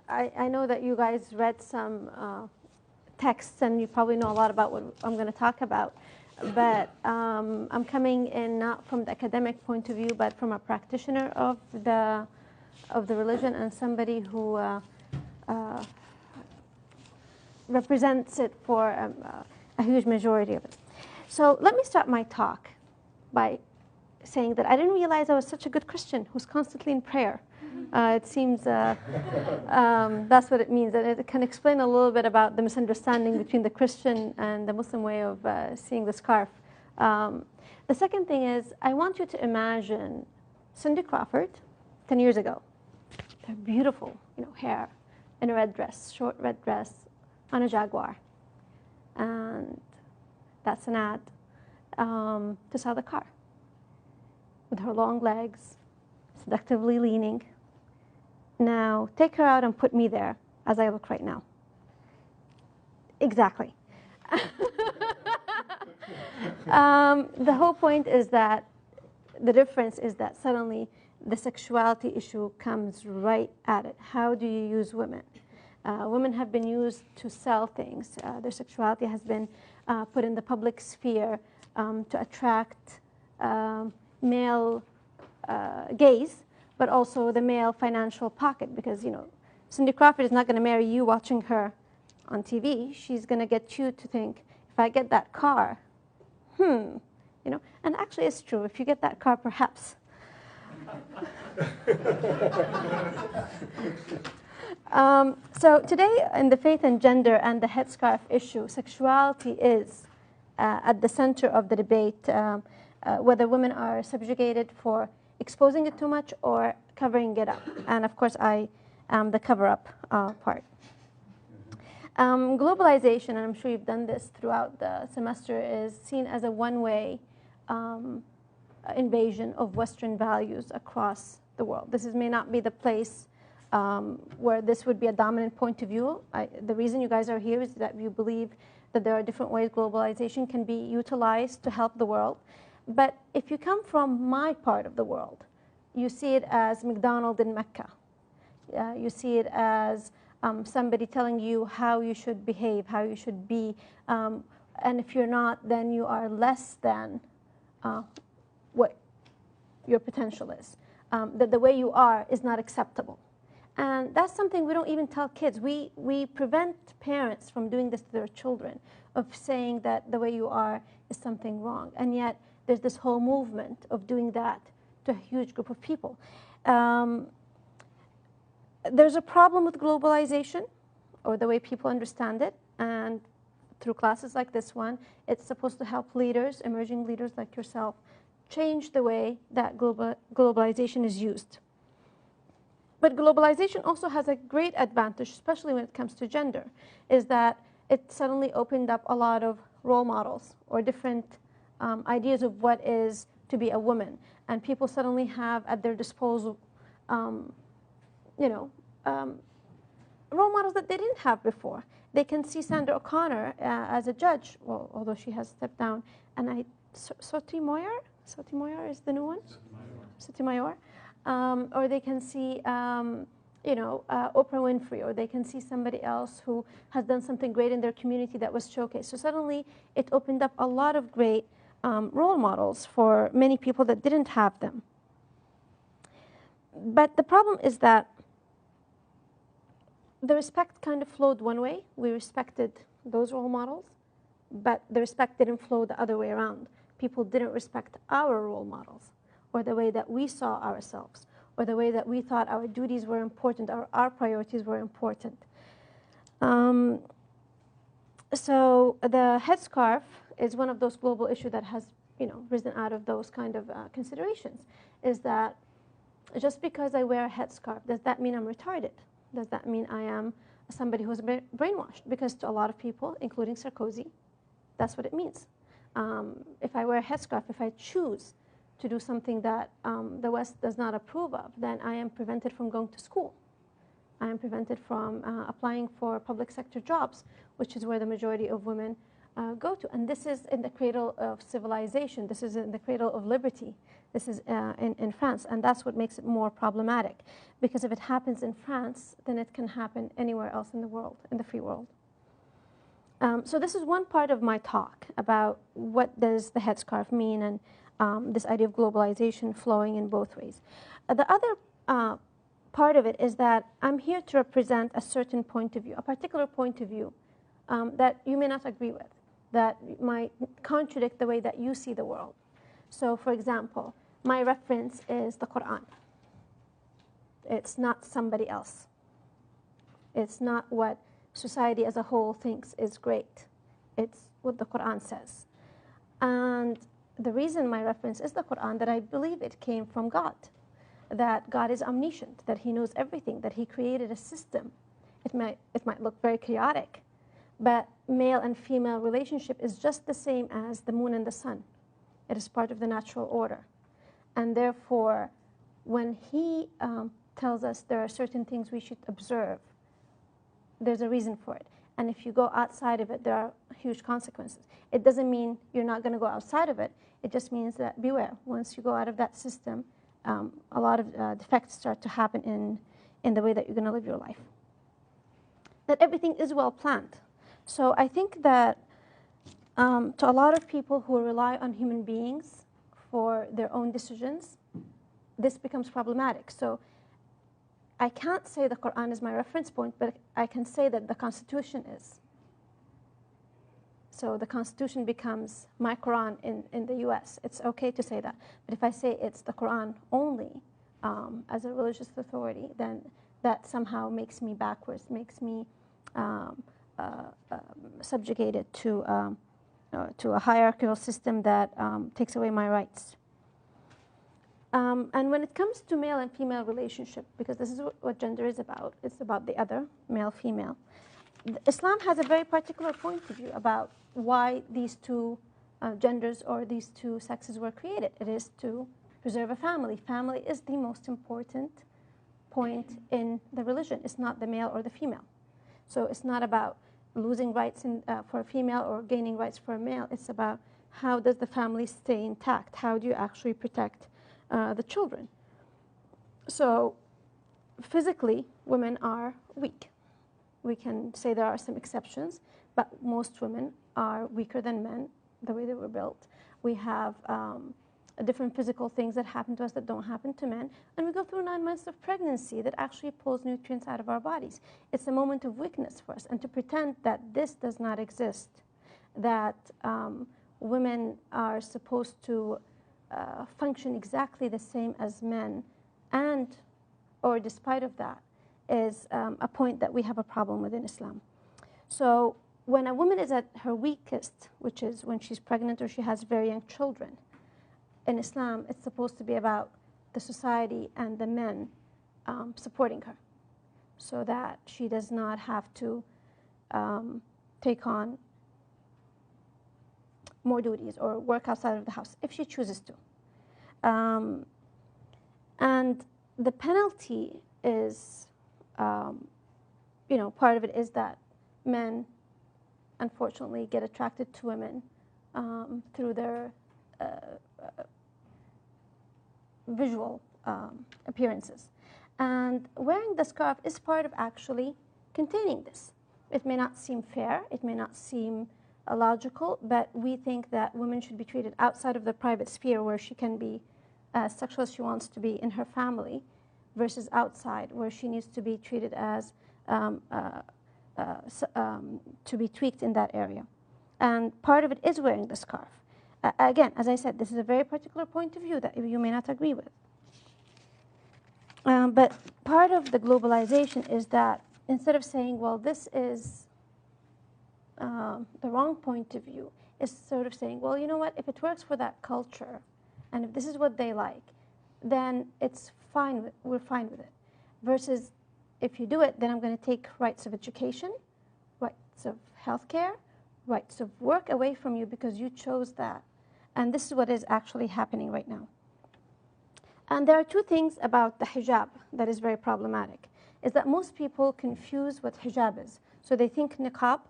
I know that you guys read some texts, and you probably know a lot about what I'm going to talk about. But I'm coming in not from the academic point of view, but from a practitioner of the religion and somebody who represents it for a huge majority of it. So let me start my talk by saying that I didn't realize I was such a good Christian who's constantly in prayer. It seems that's what it means, and it can explain a little bit about the misunderstanding between the Christian and the Muslim way of seeing the scarf. The second thing is, I want you to imagine Cindy Crawford 10 years ago. Her beautiful, hair in a red dress, short red dress, on a Jaguar, and that's an ad to sell the car. With her long legs, seductively leaning. Now, take her out and put me there, as I look right now. Exactly. The whole point is that the difference is that suddenly the sexuality issue comes right at it. How do you use women? Women have been used to sell things. Their sexuality has been put in the public sphere to attract male gaze, but also the male financial pocket, because Cindy Crawford is not going to marry you watching her on TV. She's going to get you to think, if I get that car, and actually it's true. If you get that car, perhaps. So today, in the faith and gender and the headscarf issue, sexuality is at the center of the debate, whether women are subjugated for exposing it too much or covering it up. And of course, I am the cover-up part. Globalization, and I'm sure you've done this throughout the semester, is seen as a one-way invasion of Western values across the world. This may not be the place where this would be a dominant point of view. The reason you guys are here is that you believe that there are different ways globalization can be utilized to help the world. But if you come from my part of the world, you see it as McDonald's in Mecca. You see it as somebody telling you how you should behave, how you should be. And if you're not, then you are less than what your potential is. That the way you are is not acceptable. And that's something we don't even tell kids. We prevent parents from doing this to their children, of saying that the way you are is something wrong. And yet, there's this whole movement of doing that to a huge group of people. There's a problem with globalization, or the way people understand it. And through classes like this one, it's supposed to help leaders, emerging leaders like yourself, change the way that globalization is used. But globalization also has a great advantage, especially when it comes to gender, is that it suddenly opened up a lot of role models or different ideas of what is to be a woman. And people suddenly have at their disposal, role models that they didn't have before. They can see Sandra O'Connor as a judge, well, although she has stepped down. And Sotomayor is the new one? Sotomayor. Or they can see, Oprah Winfrey, or they can see somebody else who has done something great in their community that was showcased. So suddenly, it opened up a lot of great role models for many people that didn't have them. But the problem is that the respect kind of flowed one way. We respected those role models, but the respect didn't flow the other way around. People didn't respect our role models, or the way that we saw ourselves, or the way that we thought our duties were important, or our priorities were important. So the headscarf is one of those global issues that has, risen out of those kind of considerations. Is that just because I wear a headscarf, does that mean I'm retarded? Does that mean I am somebody who's brainwashed? Because to a lot of people, including Sarkozy, that's what it means. If I wear a headscarf, if I choose to do something that the West does not approve of, then I am prevented from going to school. I am prevented from applying for public sector jobs, which is where the majority of women go to. And this is in the cradle of civilization. This is in the cradle of liberty. This is in France, and that's what makes it more problematic. Because if it happens in France, then it can happen anywhere else in the world, in the free world. So this is one part of my talk about what does the headscarf mean, and this idea of globalization flowing in both ways. The other part of it is that I'm here to represent a certain point of view, a particular point of view that you may not agree with, that might contradict the way that you see the world. So, for example, my reference is the Quran. It's not somebody else. It's not what society as a whole thinks is great. It's what the Quran says. And the reason my reference is the Quran, that I believe it came from God, that God is omniscient, that He knows everything, that He created a system. It might look very chaotic, but male and female relationship is just the same as the moon and the sun. It is part of the natural order. And therefore, when He tells us there are certain things we should observe, there's a reason for it. And if you go outside of it, there are huge consequences. It doesn't mean you're not going to go outside of it. It just means that beware. Once you go out of that system, a lot of defects start to happen in the way that you're going to live your life. That everything is well planned. So I think that to a lot of people who rely on human beings for their own decisions, this becomes problematic. So I can't say the Quran is my reference point, but I can say that the Constitution is. So the Constitution becomes my Quran in the US. It's okay to say that. But if I say it's the Quran only as a religious authority, then that somehow makes me backwards, makes me subjugated to a hierarchical system that takes away my rights. And when it comes to male and female relationship, because this is what gender is about, it's about the other, male, female. Islam has a very particular point of view about why these two genders or these two sexes were created. It is to preserve a family. Family is the most important point in the religion. It's not the male or the female. So it's not about losing rights for a female or gaining rights for a male. It's about how does the family stay intact? How do you actually protect the children? So physically, women are weak. We can say there are some exceptions, but most women are weaker than men, the way they were built. We have different physical things that happen to us that don't happen to men. And we go through 9 months of pregnancy that actually pulls nutrients out of our bodies. It's a moment of weakness for us. And to pretend that this does not exist, that women are supposed to function exactly the same as men, and or despite of that, is a point that we have a problem with in Islam. So when a woman is at her weakest, which is when she's pregnant or she has very young children, in Islam it's supposed to be about the society and the men supporting her, so that she does not have to take on more duties or work outside of the house if she chooses to. And the penalty is, part of it is that men, unfortunately, get attracted to women through their visual appearances. And wearing the scarf is part of actually containing this. It may not seem fair, it may not seem logical, but we think that women should be treated outside of the private sphere where she can be as sexual as she wants to be in her family, versus outside where she needs to be treated as to be tweaked in that area. And part of it is wearing the scarf. Again, as I said, this is a very particular point of view that you may not agree with. But part of the globalization is that instead of saying, well, this is the wrong point of view, is sort of saying, well, you know what, if it works for that culture, and if this is what they like, then it's fine, we're fine with it. Versus, if you do it, then I'm going to take rights of education, rights of healthcare, rights of work away from you because you chose that. And this is what is actually happening right now. And there are two things about the hijab that is very problematic, is that most people confuse what hijab is. So they think niqab,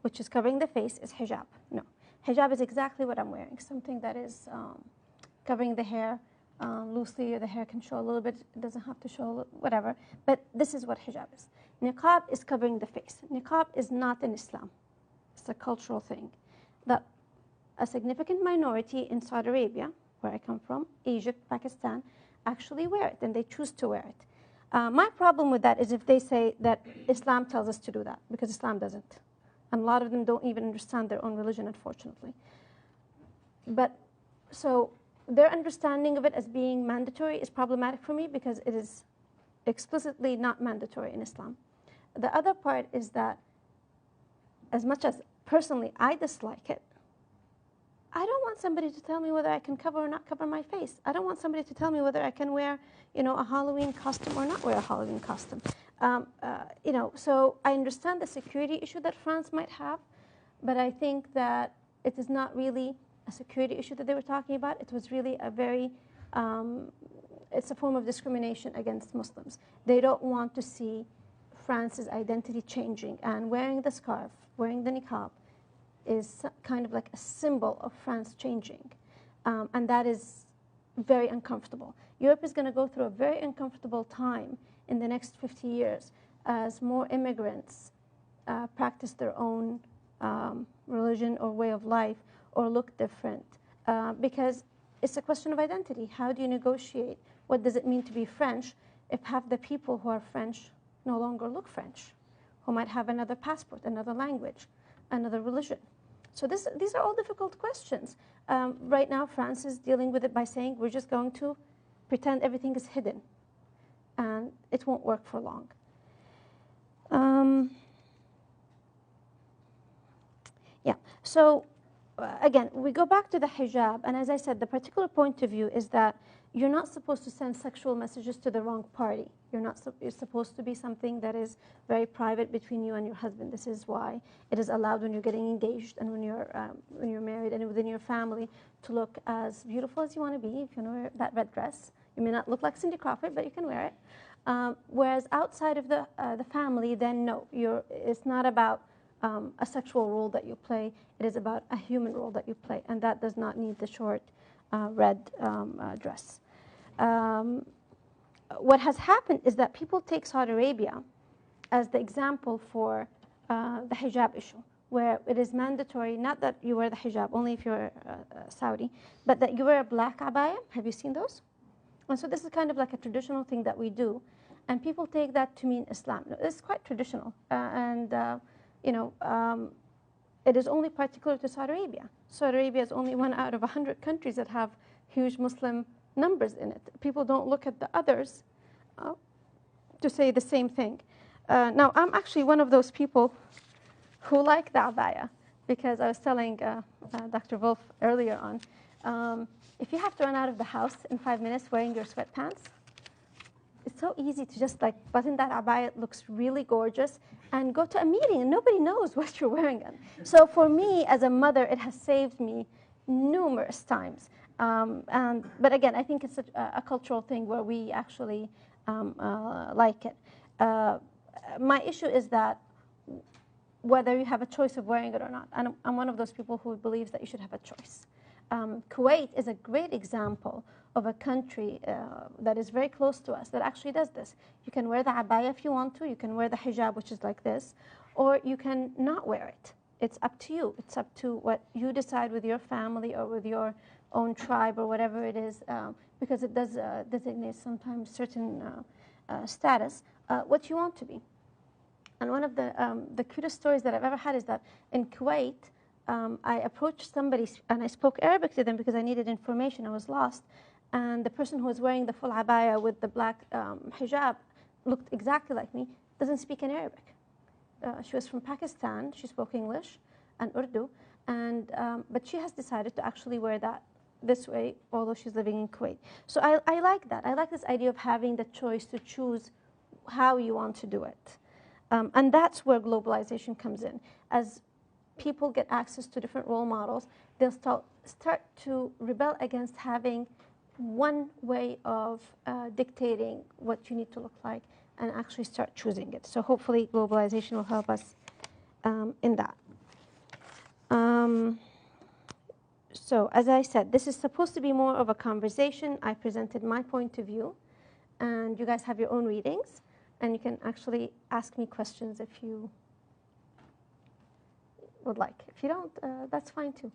which is covering the face, is hijab. No. Hijab is exactly what I'm wearing, something that is covering the hair loosely, or the hair can show a little bit. It doesn't have to show, whatever. But this is what hijab is. Niqab is covering the face. Niqab is not in Islam. It's a cultural thing. That a significant minority in Saudi Arabia, where I come from, Egypt, Pakistan, actually wear it, and they choose to wear it. My problem with that is if they say that Islam tells us to do that, because Islam doesn't. And a lot of them don't even understand their own religion, unfortunately. But so their understanding of it as being mandatory is problematic for me, because it is explicitly not mandatory in Islam. The other part is that as much as personally I dislike it, I don't want somebody to tell me whether I can cover or not cover my face. I don't want somebody to tell me whether I can wear, a Halloween costume or not wear a Halloween costume. So I understand the security issue that France might have, but I think that it is not really a security issue that they were talking about. It was really a very, it's a form of discrimination against Muslims. They don't want to see France's identity changing, and wearing the scarf, wearing the niqab, is kind of like a symbol of France changing. And that is very uncomfortable. Europe is going to go through a very uncomfortable time in the next 50 years as more immigrants practice their own religion or way of life or look different. Because it's a question of identity. How do you negotiate? What does it mean to be French if half the people who are French no longer look French, who might have another passport, another language, another religion? So these are all difficult questions. Right now, France is dealing with it by saying, we're just going to pretend everything is hidden. And it won't work for long. So again, we go back to the hijab. And as I said, the particular point of view is that you're not supposed to send sexual messages to the wrong party. It's supposed to be something that is very private between you and your husband. This is why it is allowed when you're getting engaged and when you're married and within your family to look as beautiful as you want to be. If you want to wear that red dress, you may not look like Cindy Crawford, but you can wear it. Whereas outside of the family, then no, it's not about a sexual role that you play. It is about a human role that you play, and that does not need the short red dress. What has happened is that people take Saudi Arabia as the example for the hijab issue, where it is mandatory, not that you wear the hijab only if you're Saudi, but that you wear a black abaya. Have you seen those? And so this is kind of like a traditional thing that we do, and people take that to mean Islam. It's quite traditional, it is only particular to Saudi Arabia. Saudi Arabia is only one out of 100 countries that have huge Muslim numbers in it. People don't look at the others to say the same thing. Now, I'm actually one of those people who like the abaya, because I was telling Dr. Wolf earlier on, if you have to run out of the house in 5 minutes wearing your sweatpants, it's so easy to just like button that abaya. It looks really gorgeous, and go to a meeting and nobody knows what you're wearing. So for me as a mother, it has saved me numerous times. But again, I think it's a cultural thing where we actually like it. My issue is that whether you have a choice of wearing it or not. And I'm one of those people who believes that you should have a choice. Kuwait is a great example of a country that is very close to us that actually does this. You can wear the abaya if you want to. You can wear the hijab, which is like this, or you can not wear it. It's up to you. It's up to what you decide with your family or with your own tribe or whatever it is, because it does designate sometimes certain status, what you want to be. And one of the cutest stories that I've ever had is that in Kuwait, I approached somebody and I spoke Arabic to them because I needed information. I was lost. And the person who was wearing the full abaya with the black hijab looked exactly like me, doesn't speak in Arabic. She was from Pakistan. She spoke English and Urdu. But she has decided to actually wear that this way, although she's living in Kuwait. So I like that. I like this idea of having the choice to choose how you want to do it. And that's where globalization comes in. As people get access to different role models, they'll start to rebel against having one way of dictating what you need to look like and actually start choosing it. So hopefully globalization will help us in that. So as I said, this is supposed to be more of a conversation. I presented my point of view, and you guys have your own readings, and you can actually ask me questions if you would like. If you don't, that's fine too.